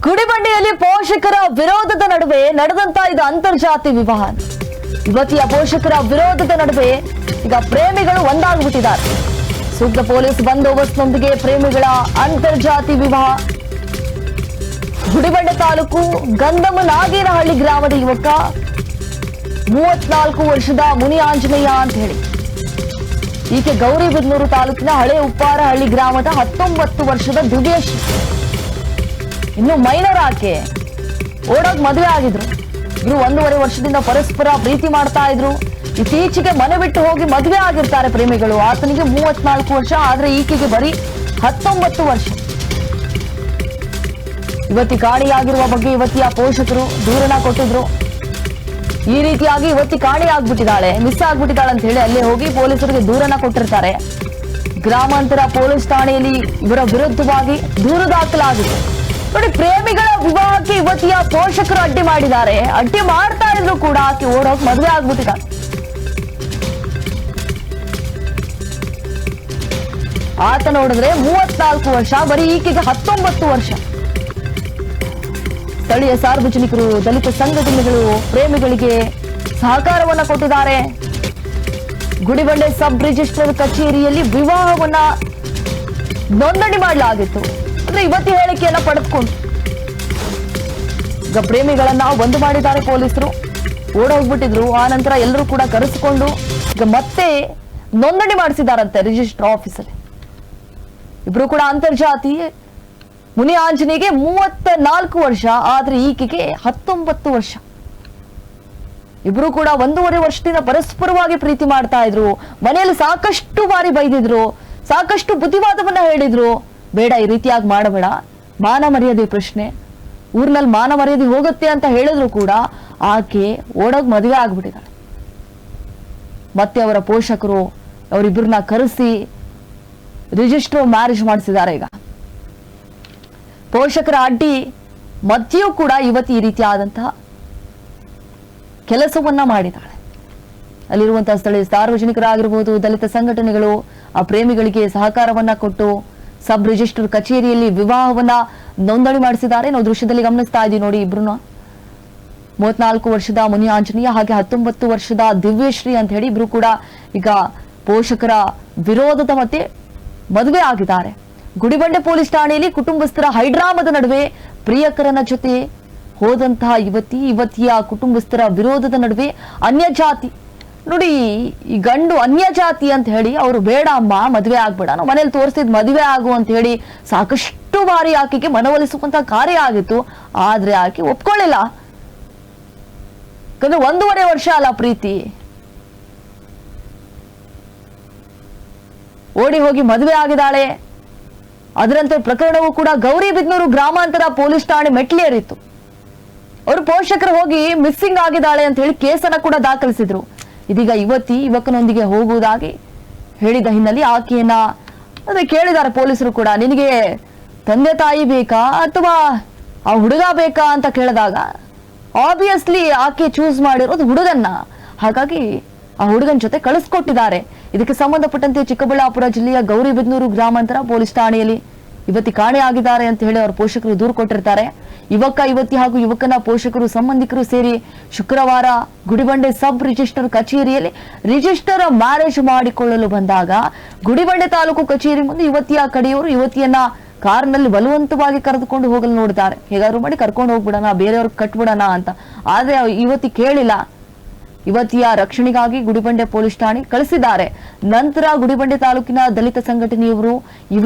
ಗುಡಿಬಂಡೆಯಲ್ಲಿ ಪೋಷಕರ ವಿರೋಧದ ನಡುವೆ ನಡೆದಂತ ಇದು ಅಂತರ್ಜಾತಿ ವಿವಾಹ. ಯುವತಿಯ ಪೋಷಕರ ವಿರೋಧದ ನಡುವೆ ಈಗ ಪ್ರೇಮಿಗಳು ಒಂದಾಗ್ಬಿಟ್ಟಿದ್ದಾರೆ. ಸೂಕ್ತ ಪೊಲೀಸ್ ಬಂದೋಬಸ್ತ್ನೊಂದಿಗೆ ಪ್ರೇಮಿಗಳ ಅಂತರ್ಜಾತಿ ವಿವಾಹ. ಗುಡಿಬಂಡೆ ತಾಲೂಕು ಗಂಧಮನಾಗೇನಹಳ್ಳಿ ಗ್ರಾಮದ ಯುವಕ 34 ವರ್ಷದ ಮುನಿ ಆಂಜನೇಯ ಅಂತ ಹೇಳಿ, ಈಕೆ ಗೌರಿಬಿದನೂರು ತಾಲೂಕಿನ ಹಳೆ ಉಪ್ಪಾರಹಳ್ಳಿ ಗ್ರಾಮದ 19 ವರ್ಷದ ದಿವ್ಯಶ್ರೀ. ಇನ್ನು ಮೈನರ್ ಆಕೆ ಓಡೋಗ್ ಮದುವೆ ಆಗಿದ್ರು. ಇವರು 1.5 ವರ್ಷದಿಂದ ಪರಸ್ಪರ ಪ್ರೀತಿ ಮಾಡ್ತಾ ಇದ್ರು. ಇತ್ತೀಚೆಗೆ ಮನೆ ಬಿಟ್ಟು ಹೋಗಿ ಮದುವೆ ಆಗಿರ್ತಾರೆ ಪ್ರೇಮಿಗಳು. ಆತನಿಗೆ 34 ವರ್ಷ, ಆದ್ರೆ ಈಕೆಗೆ ಬರೀ 19 ವರ್ಷ. ಯುವತಿ ಕಾಣೆಯಾಗಿರುವ ಬಗ್ಗೆ ಯುವತಿಯ ಪೋಷಕರು ದೂರನ ಕೊಟ್ಟಿದ್ರು. ಈ ರೀತಿಯಾಗಿ ಯುವತಿ ಕಾಣೆಯಾಗ್ಬಿಟ್ಟಿದ್ದಾಳೆ, ಮಿಸ್ ಆಗ್ಬಿಟ್ಟಿದ್ದಾಳೆ ಅಂತ ಹೇಳಿ ಅಲ್ಲೇ ಹೋಗಿ ಪೊಲೀಸರಿಗೆ ದೂರನ ಕೊಟ್ಟಿರ್ತಾರೆ. ಗ್ರಾಮಾಂತರ ಪೊಲೀಸ್ ಠಾಣೆಯಲ್ಲಿ ಇವರ ವಿರುದ್ಧವಾಗಿ ದೂರು ದಾಖಲಾಗಿದೆ. ನೋಡಿ, ಪ್ರೇಮಿಗಳ ವಿವಾಹಕ್ಕೆ ಯುವತಿಯ ಪೋಷಕರು ಅಡ್ಡಿ ಮಾಡಿದ್ದಾರೆ. ಅಡ್ಡಿ ಮಾಡ್ತಾ ಇದ್ರು ಕೂಡ ಆಕೆ ಓಡೋಗಿ ಮದುವೆ ಆಗ್ಬಿಟ್ಟಿದ್ದಾರೆ. ಆತ ನೋಡಿದ್ರೆ 34 ವರ್ಷ, ಬರೀ ಈಕೆಗೆ 19 ವರ್ಷ. ಸ್ಥಳೀಯ ಸಾರ್ವಜನಿಕರು, ದಲಿತ ಸಂಘಟನೆಗಳು ಪ್ರೇಮಿಗಳಿಗೆ ಸಹಕಾರವನ್ನ ಕೊಟ್ಟಿದ್ದಾರೆ. ಗುಡಿಬಂಡೆ ಸಬ್ ರಿಜಿಸ್ಟ್ರಾರ್ ಕಚೇರಿಯಲ್ಲಿ ವಿವಾಹವನ್ನ ನೋಂದಣಿ ಮಾಡಲಾಗಿತ್ತು. ಅಂದ್ರೆ ಯುವತಿ ಹೇಳಿಕೆಯನ್ನ ಪಡೆದುಕೊಂಡು ಈಗ ಪ್ರೇಮಿಗಳನ್ನ ಒಂದು ಮಾಡಿದ್ದಾರೆ ಪೊಲೀಸರು. ಓಡೋಗ್ಬಿಟ್ಟಿದ್ರು. ಆ ನಂತರ ಎಲ್ಲರೂ ಕೂಡ ಕರೆಸಿಕೊಂಡು ಈಗ ಮತ್ತೆ ನೋಂದಣಿ ಮಾಡಿಸಿದಾರಂತೆ ರಿಜಿಸ್ಟರ್ ಆಫೀಸಲ್ಲಿ. ಇಬ್ರು ಕೂಡ ಅಂತರ್ಜಾತಿ. ಮುನಿ ಆಂಜನೇಯಗೆ 34 ವರ್ಷ, ಆದ್ರೆ ಈಕೆಗೆ 19 ವರ್ಷ. ಇಬ್ರು ಕೂಡ 1.5 ವರ್ಷದಿಂದ ಪರಸ್ಪರವಾಗಿ ಪ್ರೀತಿ ಮಾಡ್ತಾ ಇದ್ರು. ಮನೆಯಲ್ಲಿ ಸಾಕಷ್ಟು ಬಾರಿ ಬೈದಿದ್ರು, ಸಾಕಷ್ಟು ಬುದ್ಧಿವಾದವನ್ನ ಹೇಳಿದ್ರು. ಬೇಡ, ಈ ರೀತಿಯಾಗಿ ಮಾಡಬೇಡ, ಮಾನ ಮರ್ಯಾದೆ ಪ್ರಶ್ನೆ, ಊರಿನಲ್ಲಿ ಮಾನ ಮರ್ಯಾದೆ ಹೋಗುತ್ತೆ ಅಂತ ಹೇಳಿದ್ರು ಕೂಡ ಆಕೆ ಓಡೋಗ್ ಮದುವೆ ಆಗ್ಬಿಟ್ಟಿದ್ದಾಳೆ. ಮತ್ತೆ ಅವರ ಪೋಷಕರು ಅವರಿಬ್ಬರನ್ನ ಕರೆಸಿ ರಿಜಿಸ್ಟರ್ ಮ್ಯಾರೇಜ್ ಮಾಡಿಸಿದ್ದಾರೆ. ಈಗ ಪೋಷಕರ ಅಡ್ಡಿ ಮಧ್ಯೆಯೂ ಕೂಡ ಯುವತಿ ಈ ರೀತಿಯಾದಂತಹ ಕೆಲಸವನ್ನ ಮಾಡಿದ್ದಾಳೆ. ಅಲ್ಲಿರುವಂತಹ ಸ್ಥಳೀಯ ಸಾರ್ವಜನಿಕರಾಗಿರ್ಬೋದು, ದಲಿತ ಸಂಘಟನೆಗಳು ಆ ಪ್ರೇಮಿಗಳಿಗೆ ಸಹಕಾರವನ್ನ ಕೊಟ್ಟು ಸಬ್ ರಿಜಿಸ್ಟರ್ ಕಚೇರಿಯಲ್ಲಿ ವಿವಾಹವನ್ನ ನೋಂದಣಿ ಮಾಡಿಸಿದ್ದಾರೆ. ನಾವು ದೃಶ್ಯದಲ್ಲಿ ಗಮನಿಸ್ತಾ ಇದ್ದೀವಿ ನೋಡಿ. ಇಬ್ರು 34 ವರ್ಷದ ಮುನಿ ಆಂಜನೇಯ ಹಾಗೆ 19 ವರ್ಷದ ದಿವ್ಯಶ್ರೀ ಅಂತ ಹೇಳಿ ಇಬ್ರು ಕೂಡ ಈಗ ಪೋಷಕರ ವಿರೋಧದ ಮಧ್ಯೆ ಮದುವೆ ಆಗಿದ್ದಾರೆ. ಗುಡಿಬಂಡೆ ಪೊಲೀಸ್ ಠಾಣೆಯಲ್ಲಿ ಕುಟುಂಬಸ್ಥರ ಹೈಡ್ರಾಮದ ನಡುವೆ ಪ್ರಿಯಕರನ ಜೊತೆ ಹೋದಂತಹ ಯುವತಿಯ ಕುಟುಂಬಸ್ಥರ ವಿರೋಧದ ನಡುವೆ ಅನ್ಯಜಾತಿ. ನೋಡಿ, ಈ ಗಂಡು ಅನ್ಯಜಾತಿ ಅಂತ ಹೇಳಿ ಅವರು ಬೇಡ ಅಮ್ಮ ಮದುವೆ ಆಗ್ಬೇಡ, ನಾವು ಮನೇಲಿ ತೋರಿಸಿದ್ ಮದುವೆ ಆಗು ಅಂತ ಹೇಳಿ ಸಾಕಷ್ಟು ಬಾರಿ ಆಕೆಗೆ ಮನವೊಲಿಸುವಂತಹ ಕಾರ್ಯ ಆಗಿತ್ತು. ಆದ್ರೆ ಆಕೆ ಒಪ್ಕೊಳ್ಳಿಲ್ಲ. ಯಾಕಂದ್ರೆ 1.5 ವರ್ಷ ಅಲ್ಲ ಪ್ರೀತಿ. ಓಡಿ ಹೋಗಿ ಮದುವೆ ಆಗಿದ್ದಾಳೆ. ಅದರಂತೆ ಪ್ರಕರಣವು ಕೂಡ ಗೌರಿಬಿದನೂರು ಗ್ರಾಮಾಂತರ ಪೊಲೀಸ್ ಠಾಣೆ ಮೆಟ್ಲೇರಿತ್ತು. ಅವರು ಪೋಷಕರು ಹೋಗಿ ಮಿಸ್ಸಿಂಗ್ ಆಗಿದ್ದಾಳೆ ಅಂತ ಹೇಳಿ ಕೇಸನ್ನ ಕೂಡ ದಾಖಲಿಸಿದ್ರು. ಇದೀಗ ಯುವಕನೊಂದಿಗೆ ಹೋಗುವುದಾಗಿ ಹೇಳಿದ ಹಿನ್ನೆಲೆ ಆಕೆಯನ್ನ ಅದೇ ಕೇಳಿದ್ದಾರೆ ಪೊಲೀಸರು ಕೂಡ. ನಿನಗೆ ತಂದೆ ತಾಯಿ ಬೇಕಾ ಅಥವಾ ಆ ಹುಡುಗ ಬೇಕಾ ಅಂತ ಕೇಳಿದಾಗ ಆಬ್ವಿಯಸ್ಲಿ ಆಕೆ ಚೂಸ್ ಮಾಡಿರೋದು ಹುಡುಗನ್ನ. ಹಾಗಾಗಿ ಆ ಹುಡುಗನ ಜೊತೆ ಕಳಿಸ್ಕೊಟ್ಟಿದ್ದಾರೆ. ಇದಕ್ಕೆ ಸಂಬಂಧಪಟ್ಟಂತೆ ಚಿಕ್ಕಬಳ್ಳಾಪುರ ಜಿಲ್ಲೆಯ ಗೌರಿಬಿದನೂರು ಗ್ರಾಮಾಂತರ ಪೊಲೀಸ್ ಠಾಣೆಯಲ್ಲಿ ಯುವತಿ ಕಾಣೆಯಾಗಿದ್ದಾರೆ ಅಂತ ಹೇಳಿ ಅವರ ಪೋಷಕರು ದೂರು ಕೊಟ್ಟಿರ್ತಾರೆ. ಯುವತಿ ಹಾಗೂ ಯುವಕನ ಪೋಷಕರು ಸಂಬಂಧಿಕರು ಸೇರಿ ಶುಕ್ರವಾರ ಗುಡಿಬಂಡೆ ಸಬ್ ರಿಜಿಸ್ಟರ್ ಕಚೇರಿಯಲ್ಲಿ ರಿಜಿಸ್ಟರ್ ಮ್ಯಾರೇಜ್ ಮಾಡಿಕೊಳ್ಳಲು ಬಂದಾಗ ಗುಡಿಬಂಡೆ ತಾಲೂಕು ಕಚೇರಿ ಮುಂದೆ ಯುವತಿಯ ಕಡೆಯವರು ಯುವತಿಯನ್ನ ಕಾರ್ನಲ್ಲಿ ಬಲವಂತವಾಗಿ ಕರೆದುಕೊಂಡು ಹೋಗಲು ನೋಡ್ತಾರೆ. ಹೇಗಾದ್ರು ಮಾಡಿ ಕರ್ಕೊಂಡು ಹೋಗ್ಬಿಡೋಣ, ಬೇರೆಯವ್ರಿಗೆ ಕಟ್ಬಿಡೋಣ ಅಂತ. ಆದ್ರೆ ಯುವತಿ ಕೇಳಿಲ್ಲ. ಯುವತಿಯ ರಕ್ಷಣೆಗಾಗಿ ಗುಡಿಬಂಡೆ ಪೊಲೀಸ್ ಠಾಣೆ ಕಳಿಸಿದ್ದಾರೆ. ನಂತರ ಗುಡಿಬಂಡೆ ತಾಲೂಕಿನ ದಲಿತ ಸಂಘಟನೆಯವರು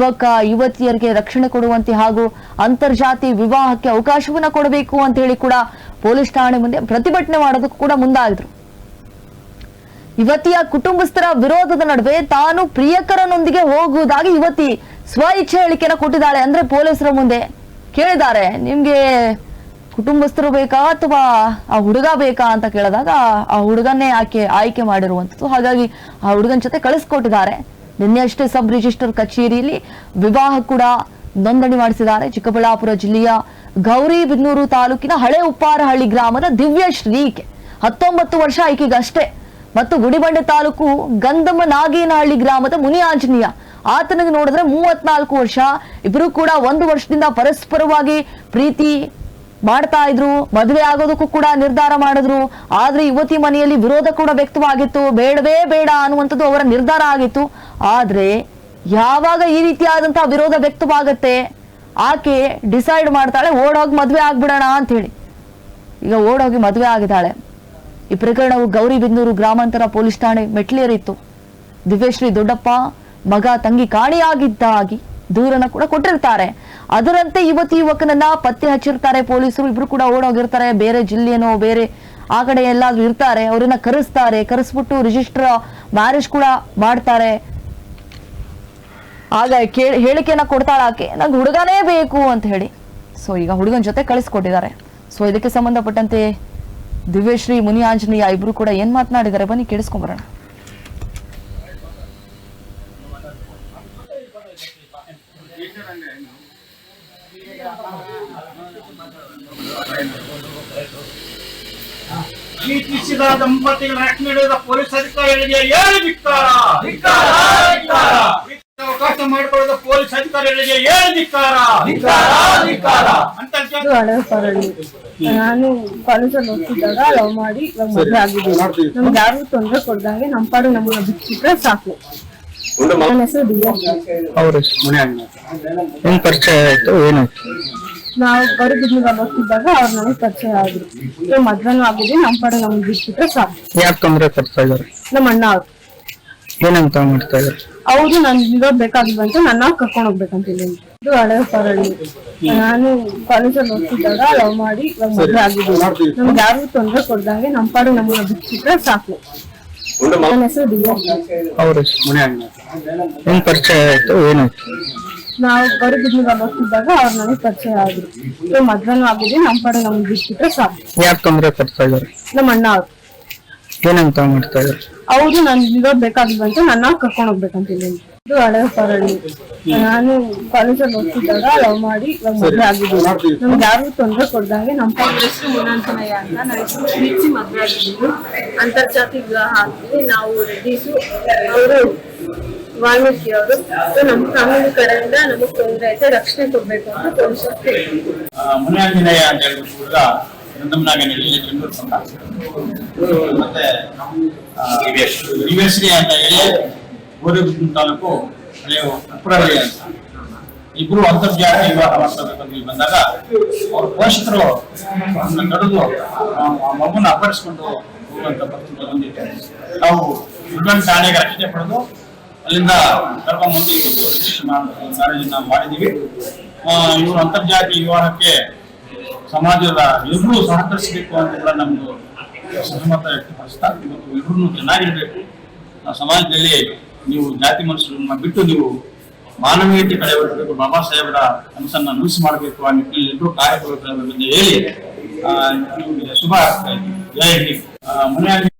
ಯುವತಿಯರಿಗೆ ರಕ್ಷಣೆ ಕೊಡುವಂತೆ ಹಾಗೂ ಅಂತರ್ಜಾತಿ ವಿವಾಹಕ್ಕೆ ಅವಕಾಶವನ್ನ ಕೊಡಬೇಕು ಅಂತ ಹೇಳಿ ಕೂಡ ಪೊಲೀಸ್ ಠಾಣೆ ಮುಂದೆ ಪ್ರತಿಭಟನೆ ಮಾಡೋದಕ್ಕೂ ಕೂಡ ಮುಂದಾಗಿದ್ರು. ಯುವತಿಯ ಕುಟುಂಬಸ್ಥರ ವಿರೋಧದ ನಡುವೆ ತಾನು ಪ್ರಿಯಕರನೊಂದಿಗೆ ಹೋಗುವುದಾಗಿ ಯುವತಿ ಸ್ವ ಇಚ್ಛೆ ಹೇಳಿಕೆಯನ್ನು ಕೊಟ್ಟಿದ್ದಾಳೆ. ಅಂದ್ರೆ ಪೊಲೀಸರ ಮುಂದೆ ಕೇಳಿದ್ದಾರೆ, ನಿಮ್ಗೆ ಕುಟುಂಬಸ್ಥರು ಬೇಕಾ ಅಥವಾ ಆ ಹುಡುಗ ಬೇಕಾ ಅಂತ ಕೇಳಿದಾಗ ಆ ಹುಡುಗನ್ನೇ ಆಯ್ಕೆ ಮಾಡಿರುವಂಥದ್ದು. ಹಾಗಾಗಿ ಆ ಹುಡುಗನ ಜೊತೆ ಕಳಿಸ್ಕೊಟ್ಟಿದ್ದಾರೆ. ನಿನ್ನೆ ಅಷ್ಟೇ ಸಬ್ ರಿಜಿಸ್ಟರ್ ಕಚೇರಿಯಲ್ಲಿ ವಿವಾಹ ಕೂಡ ನೋಂದಣಿ ಮಾಡಿಸಿದ್ದಾರೆ. ಚಿಕ್ಕಬಳ್ಳಾಪುರ ಜಿಲ್ಲೆಯ ಗೌರಿಬಿದನೂರು ತಾಲೂಕಿನ ಹಳೆ ಉಪ್ಪಾರಹಳ್ಳಿ ಗ್ರಾಮದ ದಿವ್ಯಶ್ರೀ, 19 ವರ್ಷ ಆಕೆಗೆ ಅಷ್ಟೇ. ಮತ್ತು ಗುಡಿಬಂಡೆ ತಾಲೂಕು ಗಂಧಮನಾಗೇನಹಳ್ಳಿ ಗ್ರಾಮದ ಮುನಿ ಆಂಜನೇಯ ಆತನಿಗೆ ನೋಡಿದ್ರೆ 34 ವರ್ಷ. ಇಬ್ರು ಕೂಡ 1 ವರ್ಷದಿಂದ ಪರಸ್ಪರವಾಗಿ ಪ್ರೀತಿ ಮಾಡ್ತಾ ಇದ್ರು, ಮದುವೆ ಆಗೋದಕ್ಕೂ ಕೂಡ ನಿರ್ಧಾರ ಮಾಡಿದ್ರು. ಆದ್ರೆ ಯುವತಿ ಮನೆಯಲ್ಲಿ ವಿರೋಧ ಕೂಡ ವ್ಯಕ್ತವಾಗಿತ್ತು, ಬೇಡವೇ ಬೇಡ ಅನ್ನುವಂಥದ್ದು ಅವರ ನಿರ್ಧಾರ ಆಗಿತ್ತು. ಆದ್ರೆ ಯಾವಾಗ ಈ ರೀತಿಯಾದಂತಹ ವಿರೋಧ ವ್ಯಕ್ತವಾಗತ್ತೆ, ಆಕೆ ಡಿಸೈಡ್ ಮಾಡ್ತಾಳೆ ಓಡೋಗಿ ಮದ್ವೆ ಆಗ್ಬಿಡೋಣ ಅಂತ ಹೇಳಿ. ಈಗ ಓಡೋಗಿ ಮದ್ವೆ ಆಗಿದ್ದಾಳೆ. ಈ ಪ್ರಕರಣವು ಗೌರಿಬಿದನೂರು ಗ್ರಾಮಾಂತರ ಪೊಲೀಸ್ ಠಾಣೆ ಮೆಟ್ಲೇರಿತ್ತು. ದಿವ್ಯಶ್ರೀ ದೊಡ್ಡಪ್ಪ ಮಗ ತಂಗಿ ಕಾಣೆಯಾಗಿದ್ದಾಗಿ ದೂರನ್ನ ಕೂಡ ಕೊಟ್ಟಿರ್ತಾರೆ. ಅದರಂತೆ ಯುವಕನನ್ನ ಪತ್ತೆ ಹಚ್ಚಿರ್ತಾರೆ ಪೊಲೀಸರು. ಇಬ್ರು ಕೂಡ ಓಡೋಗಿರ್ತಾರೆ, ಬೇರೆ ಜಿಲ್ಲೆನೋ ಬೇರೆ ಆ ಕಡೆ ಎಲ್ಲಾದ್ರೂ ಇರ್ತಾರೆ. ಅವ್ರನ್ನ ಕರೆಸ್ಬಿಟ್ಟು ರಿಜಿಸ್ಟರ್ ಮ್ಯಾರೇಜ್ ಕೂಡ ಮಾಡ್ತಾರೆ. ಆಗ ಹೇಳಿಕೆಯನ್ನ ಕೊಡ್ತಾಳ ಆಕೆ, ನಂಗೆ ಹುಡುಗನೇ ಬೇಕು ಅಂತ ಹೇಳಿ. ಸೊ ಈಗ ಹುಡುಗನ ಜೊತೆ ಕಳಿಸ್ಕೊಟ್ಟಿದ್ದಾರೆ. ಸೊ ಇದಕ್ಕೆ ಸಂಬಂಧಪಟ್ಟಂತೆ ದಿವ್ಯಶ್ರೀ ಮುನಿ ಆಂಜನೇಯ ಇಬ್ರು ಕೂಡ ಏನ್ ಮಾತನಾಡಿದ್ದಾರೆ ಬನ್ನಿ ಕೇಳಿಸ್ಕೊಂಬರೋಣ. ಪ್ರೀತಿಸಿದ ದಂಪತಿಗಳ ರಕ್ಷಣೆ ನೀಡಿದ ಪೊಲೀಸ್ ಅಧಿಕಾರಿಗಳಿಗೆ ಏನು ಧಿಕ್ಕಾರ! ಅವಕಾಶ ಮಾಡಿಕೊಳ್ಳದ ಪೊಲೀಸ್ ಅಧಿಕಾರಿಗಳಿಗೆ ಏನು ಧಿಕ್ಕಾರ! ನಾನು ಕಾಲೇಜಲ್ಲಿ ಓದ್ತಿದ್ದಾಗ ಲವ್ ಮಾಡಿ ಇವಾಗ ಮದುವೆ ಆಗಿದ್ದೀನಿ. ನಮ್ಗೆ ಯಾರು ತೊಂದರೆ ಕೊಡ್ದಂಗೆ ನಮ್ಮ ಪಾಡು ನಮ್ಮನ್ನ ಬಿಚ್ಚಿಟ್ರೆ ಸಾಕು. ನನ್ನ ಹೆಸರು ಹೆಂಗ್ ಪರಿಚಯ ಆಯ್ತು, ಏನಾಯ್ತು? ನಾವು ಗೌರಿಬಿದನೂರಲ್ಲಿ ಓದ್ತಿದ್ದಾಗ ಅವ್ರು ನನಗೆ ಪರಿಚಯ ಆದ್ರು. ಇವಾಗ ಮದ್ವೆನೂ ಆಗಿದ್ದೀನಿ, ನಮ್ಮ ಪಾಡು ನಮ್ಗೆ ಬಿಚ್ಚಿಟ್ರೆ ಸಾಕು. ಯಾಕೆ ತೊಂದರೆ ಕೊಡ್ತಾ ಇದಾರೆ? ನಮ್ಮ ಅಣ್ಣ ಅವ್ರು ಏನಂತ ಮಾಡ್ತಾ ಇದಾರೆ? ಅವ್ರು ನನ್ ಇರೋದ್ ಬೇಕಾಗಿದ್ದಂತ ನನ್ನ ಕರ್ಕೊಂಡ್ ಹೋಗ್ಬೇಕಂತ ಇಲ್ಲಿ. ಇದು ಹಳೆ ಹೊರಳ್ಳಿ. ನಾನು ಕಾಲೇಜಲ್ಲಿ ಓದ್ತಿದ್ದಾಗ ಲವ್ ಮಾಡಿ ಇವಾಗ ಮದ್ವೆ ಆಗಿದ್ದೀನಿ. ನಮ್ಗೆ ಯಾರು ತೊಂದರೆ ಕೊಡ್ದಂಗೆ ನಮ್ಮ ಪಾಡು ನಮ್ಮನ್ನ ಬಿಚ್ಚಿಟ್ರೆ ಸಾಕು. ನನ್ನ ಹೆಸರು ಹೆಂಗ್ ಪರಿಚಯ ಆಯ್ತು, ಏನಾಯ್ತು? ನಾವು ಗೌರಿಬಿದನೂರಲ್ಲಿ ಓದ್ತಿದ್ದಾಗ ಅವ್ರು ನನಗೆ ಪರಿಚಯ ಆದ್ರು. ಇವಾಗ ಮದ್ವೆನೂ ಆಗಿದ್ದೀನಿ, ನಮ್ಮ ಪಾಡು ನಮ್ಗೆ ಬಿಚ್ಚಿಟ್ರೆ ಸಾಕು. ಯಾಕೆ ತೊಂದರೆ ಕೊಡ್ತಾ ಇದಾರೆ? ನಮ್ಮ ಅಣ್ಣ ಅವ್ರು ಏನಂತ ಮಾಡ್ತಾ ಇದಾರೆ? ಅವ್ರು ನನ್ ಇರೋದ್ ಬೇಕಾಗಿದ್ದಂತ ನನ್ನ ಕರ್ಕೊಂಡ್ ಹೋಗ್ಬೇಕಂತ ಇಲ್ಲಿ. ಇದು ಹಳೆ ಹೊರಳ್ಳಿ. ನಾನು ಕಾಲೇಜಲ್ಲಿ ಓದ್ತಿದ್ದಾಗ ಲವ್ ಮಾಡಿ ಇವಾಗ ಮದ್ವೆ ಆಗಿದ್ದೀನಿ. ನಮ್ಗೆ ಯಾರು ತೊಂದರೆ ಕೊಡ್ದಂಗೆ ನಮ್ಮ ಹೆಸರು ಮುನಾಂಜನಯ್ಯ ಅಂತ. ನನ್ನ ಹೆಸರು ಪ್ರೀತಿ ಮದ್ವೆ ಆಗಿದ್ದೀನಿ. ಅಂತರ್ಜಾತಿ ವಿವಾಹ ಆಗ್ತೀವಿ ನಾವು ರೆಡ್ಡಿಸು, ಅವರು ವಾಲ್ಮೀಕಿ ಅವರು. ನಮ್ಮ ಫ್ಯಾಮಿಲಿ ಕಡೆಯಿಂದ ನಮಗ್ ತೊಂದರೆ ಐತೆ, ರಕ್ಷಣೆ ಕೊಡ್ಬೇಕು ಅಂತ ಪೊಲೀಸರು ಕೇಳ್ತೀವಿ. ಮುನಿಯಾಂಜನೇಯ ಅಂತ ಹೇಳ್ಬಿಟ್ಟು ಹುಡುಗ ನಂದಮನಾಗನಲ್ಲಿ ಚೆಂಡೂರು ಸಂಘ ಮತ್ತೆ ದಿವ್ಯಶ್ರೀ ಅಂತ ಹೇಳಿ ಗೌರಿಬಿದನೂರು ತಾಲೂಕು ಉಪ್ಪರಹಳ್ಳಿ ಅಂತ ಇಬ್ರು ಅಂತರ್ಜಾತಿ ವಿವಾಹ ಮಾಡ್ಕೋಬೇಕಂತ ಬಂದಾಗ ಅವ್ರ ಪೋಷಕರು ನಡೆದು ಮಗುನ ಅಪಹರಿಸಿಕೊಂಡು ಹೋಗುವಂತ ಪರಿಸ್ಥಿತಿ ಬಂದಿತ್ತು. ನಾವು ಹುಡುಗನ ಠಾಣೆಗೆ ರಕ್ಷಣೆ ಪಡೆದು ಅಲ್ಲಿಂದ ಕರ್ಕೊಂಡ್ಬಂದು ಇವತ್ತು ರಿಜಿಸ್ಟರ್ ಮ್ಯಾರೇಜ್ ಮಾಡಿದೀವಿ. ಇವರು ಅಂತರ್ಜಾತಿ ವಿವಾಹಕ್ಕೆ ಸಮಾಜದ ಎಲ್ಲರೂ ಸಹಕರಿಸಬೇಕು ಅಂತ ಕೂಡ ನಮ್ದು ಸಹಮತ ವ್ಯಕ್ತಪಡಿಸ್ತಾ ಇವತ್ತು ಎಲ್ಲರೂ ಚೆನ್ನಾಗಿರ್ಬೇಕು. ಸಮಾಜದಲ್ಲಿ ನೀವು ಜಾತಿ ಮನುಷ್ಯರನ್ನ ಬಿಟ್ಟು ನೀವು ಮಾನವೀಯತೆ ಕಡೆ ಹೊರಡಬೇಕು, ಬಾಬಾ ಸಾಹೇಬರ ಕನಸನ್ನ ನನಸು ಮಾಡಬೇಕು ಆ ನಿಟ್ಟಿನಲ್ಲಿ ಎಲ್ಲರೂ ಕಾರ್ಯಪ್ರವೃತ್ತರಾಗಬೇಕು ಅಂತ ಹೇಳಿ ಶುಭ ಆಗ್ತಾ ಇದ್ದೀವಿ. ಜೈ ಹಿಂದ್.